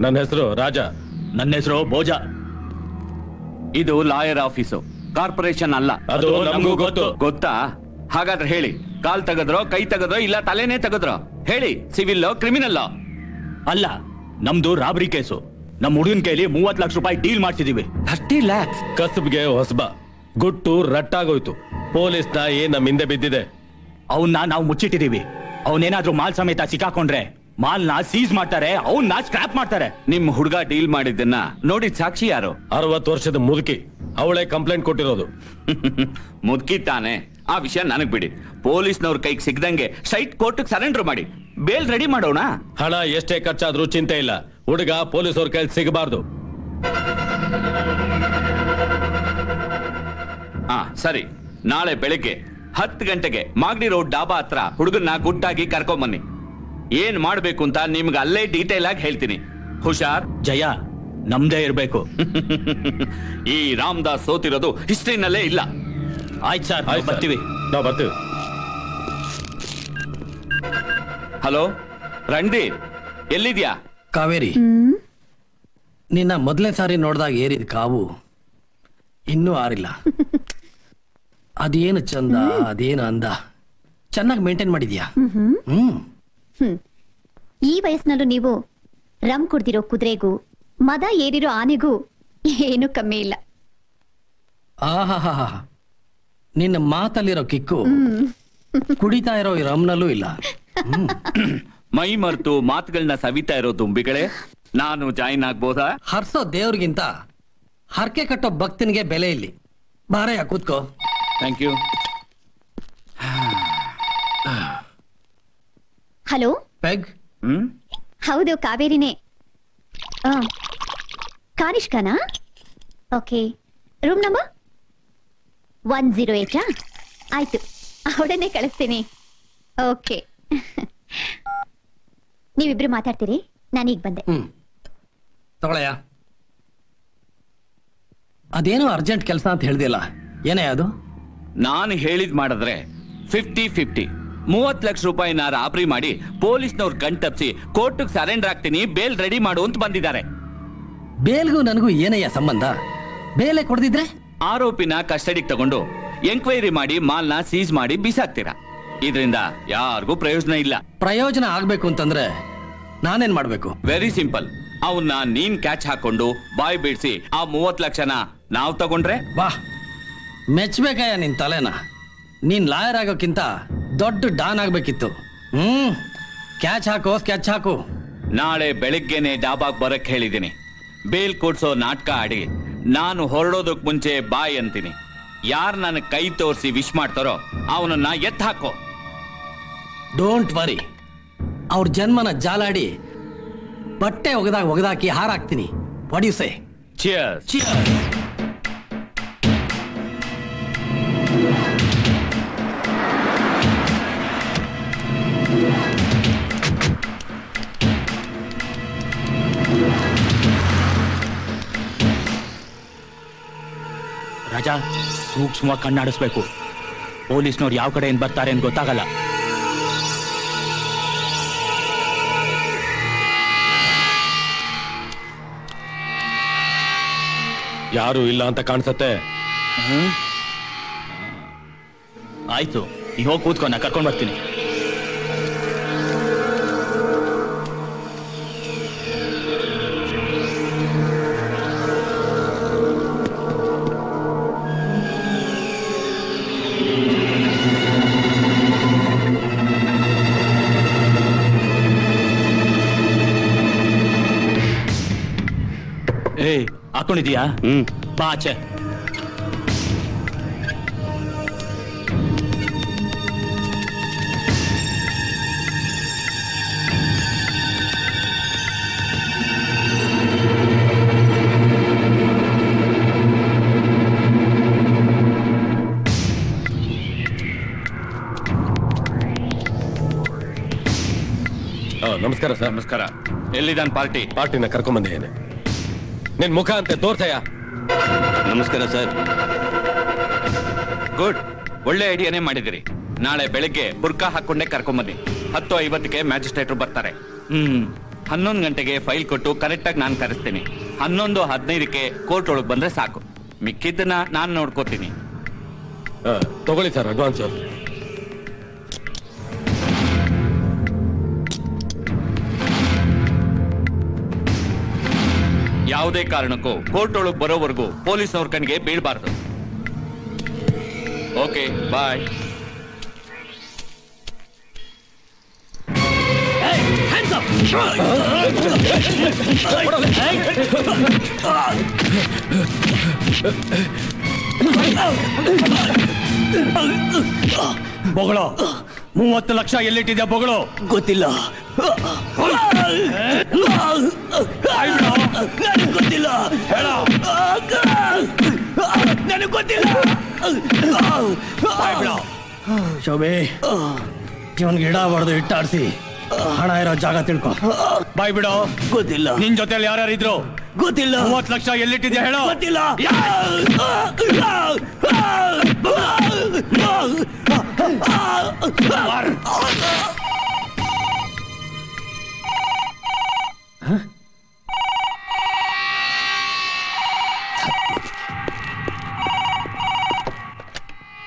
ನನ್ನ ಹೆಸರು ರಾಜ. ನನ್ನ ಹೆಸರು ಭೋಜ. ಇದು ಲಾಯರ್ ಆಫೀಸು, ಕಾರ್ಪೊರೇಷನ್ ಅಲ್ಲ. ಅದು ನಮಗೂ ಗೊತ್ತು. ಗೊತ್ತಾ? ಹಾಗಾದ್ರೆ ಹೇಳಿ, ಕಾಲ್ ತೆಗೆದ್ರೋ, ಕೈ ತೆಗೆದ್ರೋ, ಇಲ್ಲ ತಲೆನೇ ತೆಗೆದ್ರೋ? ಹೇಳಿ, ಸಿವಿಲ್ ಕ್ರಿಮಿನಲ್? ಅಲ್ಲ, ನಮ್ದು ರಾಬರಿ ಕೇಸು. ನಮ್ ಹುಡುಗನ ಕೈಲಿ 30 ಲಕ್ಷ ರೂಪಾಯಿ ಡೀಲ್ ಮಾಡ್ತಿದೀವಿ. 30 lakhs? ಕಸಬ್ಗೆ ಹೊಸಬ, ಗುಟ್ಟು ರಟ್ಟಾಗೋಯ್ತು. ಪೊಲೀಸ್ ನಾಯಿ ನಮ್ ಹಿಂದೆ ಬಿದ್ದಿದೆ. ಅವನ್ನ ನಾವು ಮುಚ್ಚಿಟ್ಟಿದೀವಿ. ಅವನೇನಾದ್ರೂ ಮಾಲ್ ಸಮೇತ ಸಿಕ್ಕಾಕೊಂಡ್ರೆ ಮಾಲ್ನ ಸೀಸ್ ಮಾಡ್ತಾರೆ, ಅವನ್ನ ಸ್ಕ್ರಾಪ್ ಮಾಡ್ತಾರೆ. ನಿಮ್ ಹುಡುಗ ಡೀಲ್ ಮಾಡಿದ್ದನ್ನ ನೋಡಿದ ಸಾಕ್ಷಿ ಯಾರು? 60 ವರ್ಷದ ಮುದುಕಿ, ಅವಳೇ ಕಂಪ್ಲೇಂಟ್ ಕೊಟ್ಟಿರೋದು. ಮುದುಕಿ ತಾನೆ, ಆ ವಿಷಯ ನನಗ್ ಬಿಡಿ. ಪೊಲೀಸ್ನವ್ರ ಕೈಗೆ ಸಿಗ್ದಂಗೆ ಸ್ಟ್ರೈಟ್ ಕೋರ್ಟ್ ಸರೆಂಡರ್ ಮಾಡಿ ಬೇಲ್ ರೆಡಿ ಮಾಡೋಣ. ಹಣ ಎಷ್ಟೇ ಖರ್ಚಾದ್ರೂ ಚಿಂತೆ ಇಲ್ಲ, ಹುಡುಗ ಪೊಲೀಸ್ ಅವ್ರ ಕೈಲಿ ಸಿಗಬಾರ್ದು. ಸರಿ, ನಾಳೆ ಬೆಳಿಗ್ಗೆ 10 ಗಂಟೆಗೆ ಮಾಗಡಿ ರೋಡ್ ಡಾಬಾ ಹತ್ರ ಹುಡುಗನ್ನ ಗುಟ್ಟಾಗಿ ಕರ್ಕೊಂಬನ್ನಿ. ಏನ್ ಮಾಡ್ಬೇಕು ಅಂತ ನಿಮ್ಗೆ ಅಲ್ಲೇ ಡೀಟೇಲ್ ಆಗಿ ಹೇಳ್ತೀನಿ. ಹುಷಾರ್. ಜಯ ನಮ್ದೇ ಇರ್ಬೇಕು. ಈ ರಾಮದಾಸ್ ಸೋತಿರೋದು ಹಿಸ್ಟ್ರಿನಲ್ಲೇ ಇಲ್ಲ. ಆಯ್ತು ಸರ್, ಬರ್ತೀವಿ. ನಾವು ಬರ್ತೀವಿ. ಹಲೋ ರಣಧೀರ್, ಎಲ್ಲಿದ್ಯಾ? ಕಾವೇರಿ, ನಿನ್ನ ಮೊದಲನೇ ಸಾರಿ ನೋಡಿದಾಗ ಏರಿದ ಕಾವು ಇನ್ನೂ ಆರಿಲ್ಲ. ಅದೇನು ಚಂದ, ಅದೇನು ಅಂದ, ಚೆನ್ನಾಗಿ ಮೇಂಟೈನ್ ಮಾಡಿದ್ಯಾ. ಈ ವಯಸ್ಸಿನಲ್ಲೂ ನೀವು ರಮ್ ಕುಡ್ದಿರೋ ಕುದುರೆಗೂ ಮದ ಏರಿರೋ ಆನೆಗೂ ಏನು ಕಮ್ಮಿ ಇಲ್ಲ. ಆಹಾ, ನಿನ್ನ ಮಾತಲ್ಲಿರೋ ಕಿಕ್ಕು ಕುಡಿತಾ ಇರೋ ಈ ರಮ್ನಲ್ಲೂ ಇಲ್ಲ. ಮೈ ಮರೆತು ಮಾತುಗಳನ್ನ ಸವಿತಾ ಇರೋ ತುಂಬಿಗಳೇ, ನಾನು ಜಾಯಿನ್ ಆಗ್ಬೋದಾ? ಹರ್ಸೋ ದೇವ್ರಿಗಿಂತ ಹರಕೆ ಕಟ್ಟೋ ಭಕ್ತನಿಗೆ ಬೆಲೆ ಇಲ್ಲಿ. ಬಾರಯ್ಯ, ಕೂತ್ಕೋ. Thank you. Hello peg. ಹೌದು, ಕಾವೇರಿನೇ. ಕಾನಿಷ್ಕನಾ? Okay, room number 108. ಆಯ್ತು, ಅವಳನ್ನೇ ಕಳಿಸ್ತೀನಿ. ಓಕೆ, ನೀವಿಬ್ರು ಮಾತಾಡ್ತೀರಿ, ನಾನೀಗ ಬಂದೆ. ತಗೊಳಯ್ಯ. ಅದೇನೋ ಅರ್ಜೆಂಟ್ ಕೆಲಸ ಅಂತ ಹೇಳ್ದಿಲ್ಲ, ಏನೇ ಅದು? ನಾನು ಹೇಳಿದ್ ಮಾಡಿದ್ರೆ 50-50 30 ಲಕ್ಷ ರೂಪಾಯಿನ ರಾಬರಿ ಮಾಡಿ ಪೊಲೀಸ್ನವ್ರ ಕಣ್ತಪ್ಸಿ ಕೋರ್ಟ್ ಸರೆಂಡರ್ ಆಗ್ತೀನಿ, ಬೇಲ್ ರೆಡಿ ಮಾಡು ಅಂತ ಬಂದಿದ್ದಾರೆ. ಬೇಲ್ಗೂ ನನಗೂ ಏನಯ್ಯ ಸಂಬಂಧ? ಬೇಲೆ ಕೊಡ್ದಿದ್ರೆ ಆರೋಪಿನ ಕಸ್ಟಡಿಗೆ ತಗೊಂಡು ಎಂಕ್ವೈರಿ ಮಾಡಿ ಮಾಲ್ನ ಸೀಸ್ ಮಾಡಿ ಬಿಸಾಕ್ತೀರಾ. ಇದರಿಂದ ಯಾರಿಗೂ ಪ್ರಯೋಜನ ಇಲ್ಲ. ಪ್ರಯೋಜನ ಆಗ್ಬೇಕು ಅಂತಂದ್ರೆ ನಾನೇನ್ ಮಾಡ್ಬೇಕು? Very simple. ಅವನ್ನ ನೀನ್ ಕ್ಯಾಚ್ ಹಾಕೊಂಡು ಬಾಯ್ ಬಿಡಿಸಿ ಆ 30 ಲಕ್ಷನ ನಾವ್ ತಗೊಂಡ್ರೆ? ವಾಹ್, ಮೆಚ್ಬೇಕಯ್ಯ ನಿನ್ ತಲೆನ. ನೀನ್ ಲಾಯರ್ ಆಗೋಕ್ಕಿಂತ ದೊಡ್ಡ ಡಾನ್ ಆಗ್ಬೇಕಿತ್ತು. ಕ್ಯಾಚ್ ಹಾಕೋ, ಸ್ಕೆಚ್ ಹಾಕು. ನಾಳೆ ಬೆಳಿಗ್ಗೆನೆ ಡಾಬಾಗ್ ಬರಕ್ ಹೇಳಿದ್ದೀನಿ. ಬೇಲ್ ಕೊಡ್ಸೋ ನಾಟಕ ಆಡಿ ನಾನು ಹೊರಡೋದಕ್ ಮುಂಚೆ ಬಾಯ್ ಅಂತೀನಿ. ಯಾರ್ ನನ್ನ ಕೈ ತೋರಿಸಿ ವಿಶ್ ಮಾಡ್ತಾರೋ ಅವನನ್ನ ಎತ್ ಹಾಕೋ. ಡೋಂಟ್ ವರಿ, ಅವ್ರ ಜನ್ಮನ ಜಾಲಾಡಿ ಬಟ್ಟೆ ಒಗದಾಕಿ ಹಾರಾಕ್ತೀನಿ. What you say? Cheers. Cheers. ರಾಜಾ, ಸೂಕ್ಷ್ಮವಾಗಿ ಕಣ್ಣಾಡಿಸ್ಬೇಕು. ಪೊಲೀಸ್ನವ್ರು ಯಾವ ಕಡೆಯಿಂದ ಬರ್ತಾರೆ ಅಂತ ಗೊತ್ತಾಗಲ್ಲ. ಯಾರು ಇಲ್ಲ ಅಂತ ಕಾಣಿಸತ್ತೆ. ಆಯ್ತು, ಈಗ ಹೋಗಿ ಕೂತ್ಕೊ, ನಾ ಕರ್ಕೊಂಡ್ ಬರ್ತೀನಿ. ಹಾಕೊಂಡಿದೀಯಾ? ಬಾ ಆಚೆ. ನಮಸ್ಕಾರ ಸರ್. ನಮಸ್ಕಾರ. ಎಲ್ಲಿದ್ದಾನೆ ಪಾರ್ಟಿ? ಪಾರ್ಟಿನ ಕರ್ಕೊಂಡ್ಬಂದಿದ್ದೇನೆ. ನಿನ್ ಮುಖ ಅಂತ ತೋರ್ಸಯ್ಯ. ನಮಸ್ಕಾರ ಸರ್. ಗುಡ್, ಒಳ್ಳೆ ಐಡಿಯಾನೇ ಮಾಡಿದಿರಿ. ನಾಳೆ ಬೆಳಗ್ಗೆ ಬುರ್ಕಾ ಹಾಕೊಂಡೇ ಕರ್ಕೊಂಬನ್ನಿ. 10:50ಕ್ಕೆ ಮ್ಯಾಜಿಸ್ಟ್ರೇಟ್ರು ಬರ್ತಾರೆ. 11 ಗಂಟೆಗೆ ಫೈಲ್ ಕೊಟ್ಟು ಕರೆಕ್ಟಾಗಿ ನಾನು ಕರೆಸ್ತೀನಿ. 11:15ಕ್ಕೆ ಕೋರ್ಟ್ ಒಳಗೆ ಬಂದ್ರೆ ಸಾಕು. ಮಿಕ್ಕಿದ್ದನ್ನ ನಾನು ನೋಡ್ಕೋತೀನಿ. ತಗೊಳ್ಳಿ ಸರ್ ಅಡ್ವಾನ್ಸ್. ಯಾವುದೇ ಕಾರಣಕ್ಕೂ ಕೋರ್ಟ್ ಒಳಗೆ ಬರೋವರೆಗೂ ಪೊಲೀಸ್ನವ್ರ ಕಣ್ಣಿಗೆ ಬೀಳ್ಬಾರ್ದು. ಓಕೆ, ಬಾಯ್. ಬೊಗಳು 30 ಲಕ್ಷ ಎಲ್ಲಿಟ್ಟಿದ್ಯಾ ಬೊಗಳು? ಗೊತ್ತಿಲ್ಲ. ನನಗೆ ಗೊತ್ತಿಲ್ಲ. ನನಗೆ ಗೊತ್ತಿಲ್ಲ. ಶೋಭೆ, ಇವನ್ಗೆ ಇಡ ಹೊಡೆದು ಇಟ್ಟಾಡ್ಸಿ ಹಣ ಇರೋ ಜಾಗ ತಿಳ್ಕೊ. ಬಾಯ್ ಬಿಡೋ. ಗೊತ್ತಿಲ್ಲ. ನಿನ್ ಜೊತೆಲಿ ಯಾರ್ಯಾರಿದ್ರು? ಗೊತ್ತಿಲ್ಲ. 30 ಲಕ್ಷ ಎಲ್ಲಿಟ್ಟಿದ್ಯಾ ಹೇಳೋ? ಗೊತ್ತಿಲ್ಲ.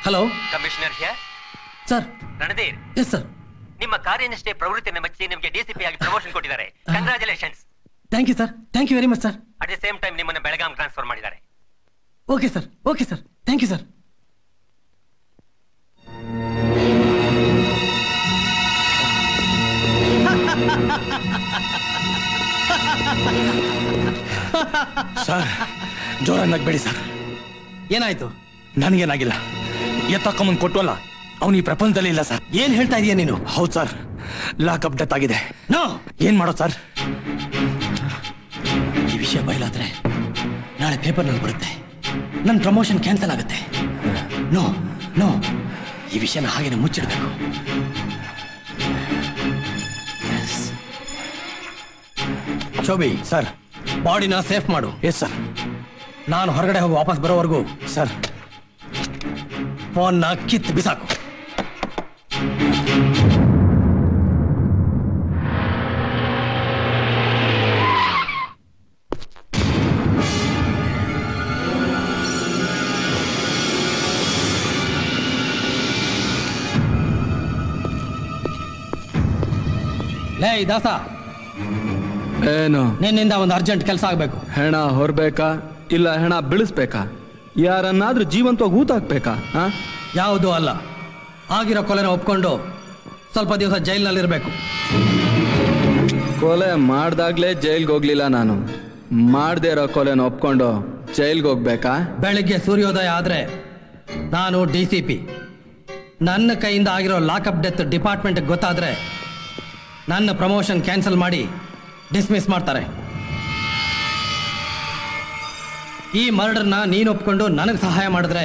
Hello commissioner here. Sir. Randhir, yes sir. ನಿಮ್ಮ ಕಾರ್ಯನಿಷ್ಠೆ ಪ್ರವೃತ್ತಿಯನ್ನು ಮೆಚ್ಚಿ ನಿಮಗೆ ಡಿಸಿಪಿ ಆಗಿ ಪ್ರಮೋಷನ್ ಕೊಟ್ಟಿದ್ದಾರೆ. Congratulations. Thank you sir. Thank you very much sir. At the same time ನಿಮ್ಮನ್ನು ಬೆಳಗಾಂ ಟ್ರಾನ್ಸ್ಫರ್ ಮಾಡಿದ್ದಾರೆ. Okay sir. Okay sir. Thank you sir. Sir ಜೋರಾಗಿ ನಗ್ಬೇಡಿ ಸರ್. ಏನಾಯ್ತು? ನನಗೇನಾಗಿಲ್ಲ. ಎತ್ತಕ್ಕಮ್ಮನ್ ಕೊಟ್ಟವಲ್ಲ ಅವನು ಈ ಪ್ರಪಂಚದಲ್ಲಿ ಇಲ್ಲ ಸರ್. ಏನ್ ಹೇಳ್ತಾ ಇದೀಯ ನೀನು? ಹೌದು ಸರ್, ಲಾಕಪ್ ಡೆತ್ ಆಗಿದೆ. ನೋ. ಏನ್ ಮಾಡೋದು ಸರ್? ಈ ವಿಷಯ ಬಯಲಾದ್ರೆ ನಾಳೆ ಪೇಪರ್ನಲ್ಲಿ ಬರುತ್ತೆ. ನನ್ನ ಪ್ರಮೋಷನ್ ಕ್ಯಾನ್ಸಲ್ ಆಗುತ್ತೆ. ನೋ ನೋ, ಈ ವಿಷಯನ ಹಾಗೇನೆ ಮುಚ್ಚಿಡ್ಬೇಕು. ಶೋಭಿ ಸರ್. ಬಾಡಿನ ಸೇಫ್ ಮಾಡು. Yes sir. ನಾನು ಹೊರಗಡೆ ಹೋಗಿ ವಾಪಸ್ ಬರೋವರೆಗೂ ಸರ್ ಫೋನ್ನ ಕಿತ್ತು ಬಿಸಾಕು. ಲೇ ದಾಸ, ಏನು? ನಿನ್ನಿಂದ ಒಂದು ಅರ್ಜೆಂಟ್ ಕೆಲಸ ಆಗ್ಬೇಕು. ಹೆಣ ಹೊರಬೇಕಾ ಇಲ್ಲ ಹೆಣ ಬೀಳಿಸ್ಬೇಕಾ? ಯಾರನ್ನಾದ್ರೂ ಜೀವಂತವಾಗಿ ಊತ ಹಾಕ್ಬೇಕಾ? ಯಾವುದೂ ಅಲ್ಲ. ಆಗಿರೋ ಕೊಲೆನ ಒಪ್ಕೊಂಡು ಸ್ವಲ್ಪ ದಿವಸ ಜೈಲಿನಲ್ಲಿರ್ಬೇಕು. ಕೊಲೆ ಮಾಡ್ದಾಗ್ಲೇ ಜೈಲ್ಗೆ ಹೋಗ್ಲಿಲ್ಲ ನಾನು. ಮಾಡದೇ ಇರೋ ಕೊಲೆನ ಒಪ್ಕೊಂಡು ಜೈಲ್ಗೆ ಹೋಗ್ಬೇಕಾ? ಬೆಳಿಗ್ಗೆ ಸೂರ್ಯೋದಯ ಆದ್ರೆ ನಾನು DCP. ನನ್ನ ಕೈಯಿಂದ ಆಗಿರೋ ಲಾಕಪ್ ಡೆತ್ ಡಿಪಾರ್ಟ್ಮೆಂಟ್ಗೆ ಗೊತ್ತಾದ್ರೆ ನನ್ನ ಪ್ರಮೋಷನ್ ಕ್ಯಾನ್ಸಲ್ ಮಾಡಿ ಡಿಸ್ಮಿಸ್ ಮಾಡ್ತಾರೆ. ಈ ಮರ್ಡರ್ನ ನೀನು ಒಪ್ಕೊಂಡು ನನಗೆ ಸಹಾಯ ಮಾಡಿದ್ರೆ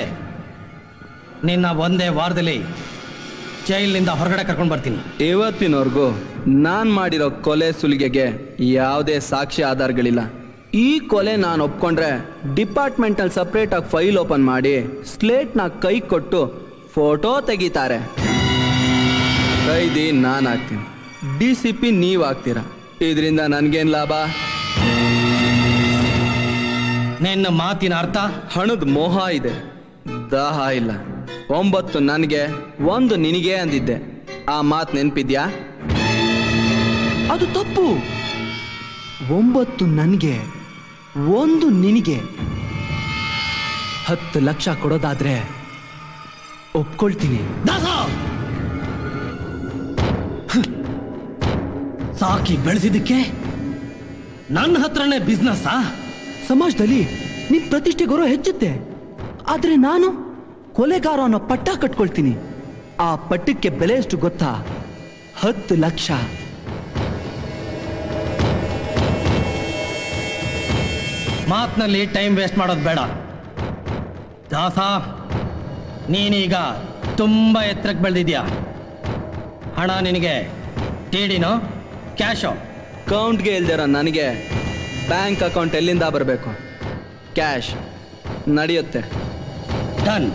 ನಿನ್ನ ಒಂದೇ ವಾರದಲ್ಲಿ ಜೈಲಿನಿಂದ ಹೊರಗಡೆ ಕರ್ಕೊಂಡು ಬರ್ತೀನಿ. ಇವತ್ತಿನವರೆಗೂ ನಾನು ಮಾಡಿರೋ ಕೊಲೆ ಸುಲಿಗೆಗೆ ಯಾವುದೇ ಸಾಕ್ಷಿ ಆಧಾರಗಳಿಲ್ಲ. ಈ ಕೊಲೆ ನಾನು ಒಪ್ಕೊಂಡ್ರೆ ಡಿಪಾರ್ಟ್ಮೆಂಟಲ್ಲಿ ಸಪ್ರೇಟಾಗಿ ಫೈಲ್ ಓಪನ್ ಮಾಡಿ ಸ್ಲೇಟ್ನ ಕೈ ಕೊಟ್ಟು ಫೋಟೋ ತೆಗಿತಾರೆ. ಕೈದಿ ನಾನು ಆಗ್ತೀನಿ, DCP ನೀವು ಆಗ್ತೀರಾ. ಇದರಿಂದ ನನಗೇನು ಲಾಭ? ನಿನ್ನ ಮಾತಿನ ಅರ್ಥ? ಹಣದ ಮೋಹ ಇದೆ, ದಾಹ ಇಲ್ಲ. 9 ನನಗೆ 1 ನಿನಗೆ ಅಂದಿದ್ದೆ. ಆ ಮಾತು ನೆನಪಿದ್ಯಾ? ಅದು ತಪ್ಪು. 9 ನನಗೆ 1 ನಿನಗೆ. 10 ಲಕ್ಷ ಕೊಡೋದಾದ್ರೆ ಒಪ್ಕೊಳ್ತೀನಿ. ಸಾಕಿ ಬೆಳೆಸಿದ್ದಕ್ಕೆ ನನ್ನ ಹತ್ರನೇ ಬಿಸ್ನೆಸ್ಸಾ? ಸಮಾಜದಲ್ಲಿ ನಿಮ್ ಪ್ರತಿಷ್ಠೆ ಗೌರವ ಹೆಚ್ಚುತ್ತೆ. ಆದ್ರೆ ನಾನು ಕೊಲೆಗಾರ ಅನ್ನೋ ಪಟ್ಟ ಕಟ್ಕೊಳ್ತೀನಿ. ಆ ಪಟ್ಟಕ್ಕೆ ಬೆಲೆ ಎಷ್ಟು ಗೊತ್ತಾ? 10 ಲಕ್ಷ. ಮಾತಿನಲ್ಲಿ ಟೈಮ್ ವೇಸ್ಟ್ ಮಾಡೋದು ಬೇಡ ದಾಸ. ನೀನೀಗ ತುಂಬಾ ಎತ್ತರಕ್ಕೆ ಬೆಳೆದಿದ್ಯಾ. ಹಣ ನಿನಗೆ TDನೋ ಕ್ಯಾಶೋ? ಅಕೌಂಟ್ಗೆ ಇಲ್ದಿರೋ ನನಗೆ ಬ್ಯಾಂಕ್ ಅಕೌಂಟ್ ಎಲ್ಲಿಂದ ಬರಬೇಕು? ಕ್ಯಾಶ್ ನಡೆಯುತ್ತೆ. Done.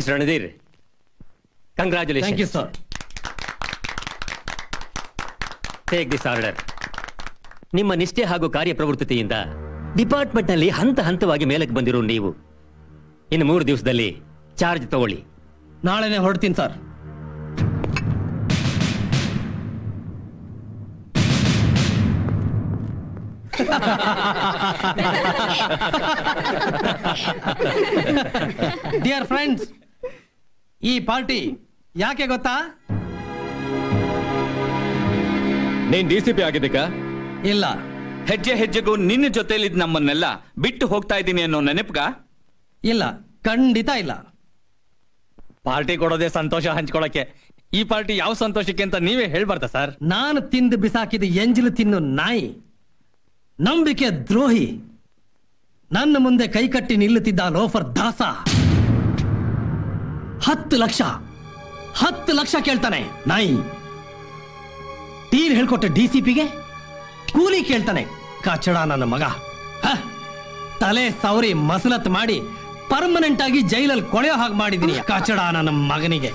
Mister Randhir, thank congratulation. You sir. Take this order. ನಿಮ್ಮ ನಿಷ್ಠೆ ಹಾಗೂ ಕಾರ್ಯಪ್ರವೃತ್ತಿಯಿಂದ ಡಿಪಾರ್ಟ್ಮೆಂಟ್ನಲ್ಲಿ ಹಂತ ಹಂತವಾಗಿ ಮೇಲಕ್ಕೆ ಬಂದಿರೋ ನೀವು ಇನ್ನು 3 ದಿವಸದಲ್ಲಿ ಚಾರ್ಜ್ ತಗೊಳ್ಳಿ. ನಾಳೆನೆ ಹೊರಡ್ತೀನಿ ಸರ್. ಡಿಯರ್ ಫ್ರೆಂಡ್ಸ್, ಈ ಪಾರ್ಟಿ ಯಾಕೆ ಗೊತ್ತಾ? ನೀನ್ ಡಿಸಿಪಿ ಆಗಿದ್ದಕ್ಕ? ಇಲ್ಲ, ಹೆಜ್ಜೆ ಹೆಜ್ಜೆಗೂ ನಿನ್ನ ಜೊತೆಲಿದ್ ನಮ್ಮನ್ನೆಲ್ಲ ಬಿಟ್ಟು ಹೋಗ್ತಾ ಇದ್ದೀನಿ ಅನ್ನೋ ನೆನಪುಗ? ಇಲ್ಲ, ಖಂಡಿತ ಇಲ್ಲ. ಪಾರ್ಟಿ ಕೊಡೋದೇ ಸಂತೋಷ ಹಂಚ್ಕೊಳಕ್ಕೆ. ಈ ಪಾರ್ಟಿ ಯಾವ ಸಂತೋಷಕ್ಕೆ ಅಂತ ನೀವೇ ಹೇಳ್ಬಾರ್ದ ಸರ್? ನಾನು ತಿಂದು ಬಿಸಾಕಿದ ಎಂಜಲು ತಿನ್ನು ನಾಯಿ, ನಂಬಿಕೆ ದ್ರೋಹಿ, ನನ್ನ ಮುಂದೆ ಕೈಕಟ್ಟಿ ನಿಲ್ಲುತ್ತಿದ್ದ ಲೋಫರ್ ದಾಸ 10 ಲಕ್ಷ ಕೇಳ್ತಾನೆ ನಾಯಿ. ಟೀರ್ ಹೇಳ್ಕೊಟ್ಟೆ ಡಿಸಿಪಿಗೆ ಕೂಲಿ ಕೇಳ್ತಾನೆ ಕಚಡ ನನ್ನ ಮಗ. ತಲೆ ಸವರಿ ಮಸಲತ್ ಮಾಡಿ ಪರ್ಮನೆಂಟ್ ಆಗಿ ಜೈಲಲ್ಲಿ ಕೊಳೆಯೋ ಹಾಗೆ ಮಾಡಿದೀನಿ ಕಚಡ ನನ್ನ ಮಗನಿಗೆ.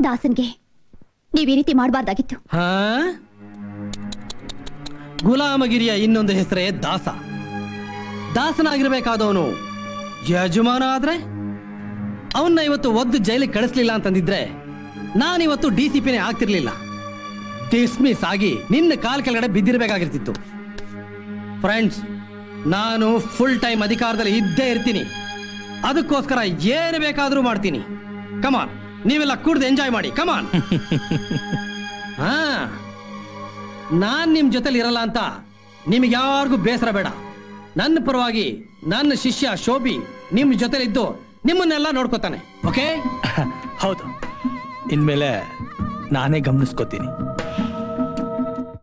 ದಾಸನ್ಗೆ ನೀವ್ ಈ ರೀತಿ ಮಾಡಬಾರ್ದಾಗಿತ್ತು. ಹಾ, ಗುಲಾಮಗಿರಿಯ ಇನ್ನೊಂದು ಹೆಸರೇ ದಾಸ. ದಾಸನಾಗಿರ್ಬೇಕಾದವನು ಯಜಮಾನ ಆದ್ರೆ ಅವನ್ನ ಇವತ್ತು ಒದ್ದು ಜೈಲಿಗೆ ಕಳಿಸ್ಲಿಲ್ಲ ಅಂತಂದಿದ್ರೆ ನಾನಿವತ್ತು ಡಿಸಿಪಿನೇ ಆಗ್ತಿರ್ಲಿಲ್ಲ. ಡಿಸ್ಮಿಸ್ ಆಗಿ ನಿನ್ನ ಕಾಲ್ ಕೆಳಗಡೆ ಬಿದ್ದಿರ್ಬೇಕಾಗಿರ್ತಿತ್ತು. ಫ್ರೆಂಡ್ಸ್, ನಾನು ಫುಲ್ ಟೈಮ್ ಅಧಿಕಾರದಲ್ಲಿ ಇದ್ದೇ ಇರ್ತೀನಿ. ಅದಕ್ಕೋಸ್ಕರ ಏನು ಬೇಕಾದ್ರೂ ಮಾಡ್ತೀನಿ. ಕಮಾನ್, ನೀವೆಲ್ಲ ಕುಡ್ದು ಎಂಜಾಯ್ ಮಾಡಿ. ಕಮಾನ್. ಹಾ, ನಾನ್ ನಿಮ್ ಜೊತೆಲಿ ಇರಲ್ಲ ಅಂತ ನಿಮ್ಗೆ ಯಾರಿಗೂ ಬೇಸರ ಬೇಡ. ನನ್ನ ಪರವಾಗಿ ನನ್ನ ಶಿಷ್ಯ ಶೋಭಿ ನಿಮ್ ಜೊತೆಲಿದ್ದು ನಿಮ್ಮನ್ನೆಲ್ಲ ನೋಡ್ಕೋತಾನೆ. ಓಕೆ? ಹೌದು, ಇನ್ಮೇಲೆ ನಾನೇ ಗಮನಿಸ್ಕೋತೀನಿ.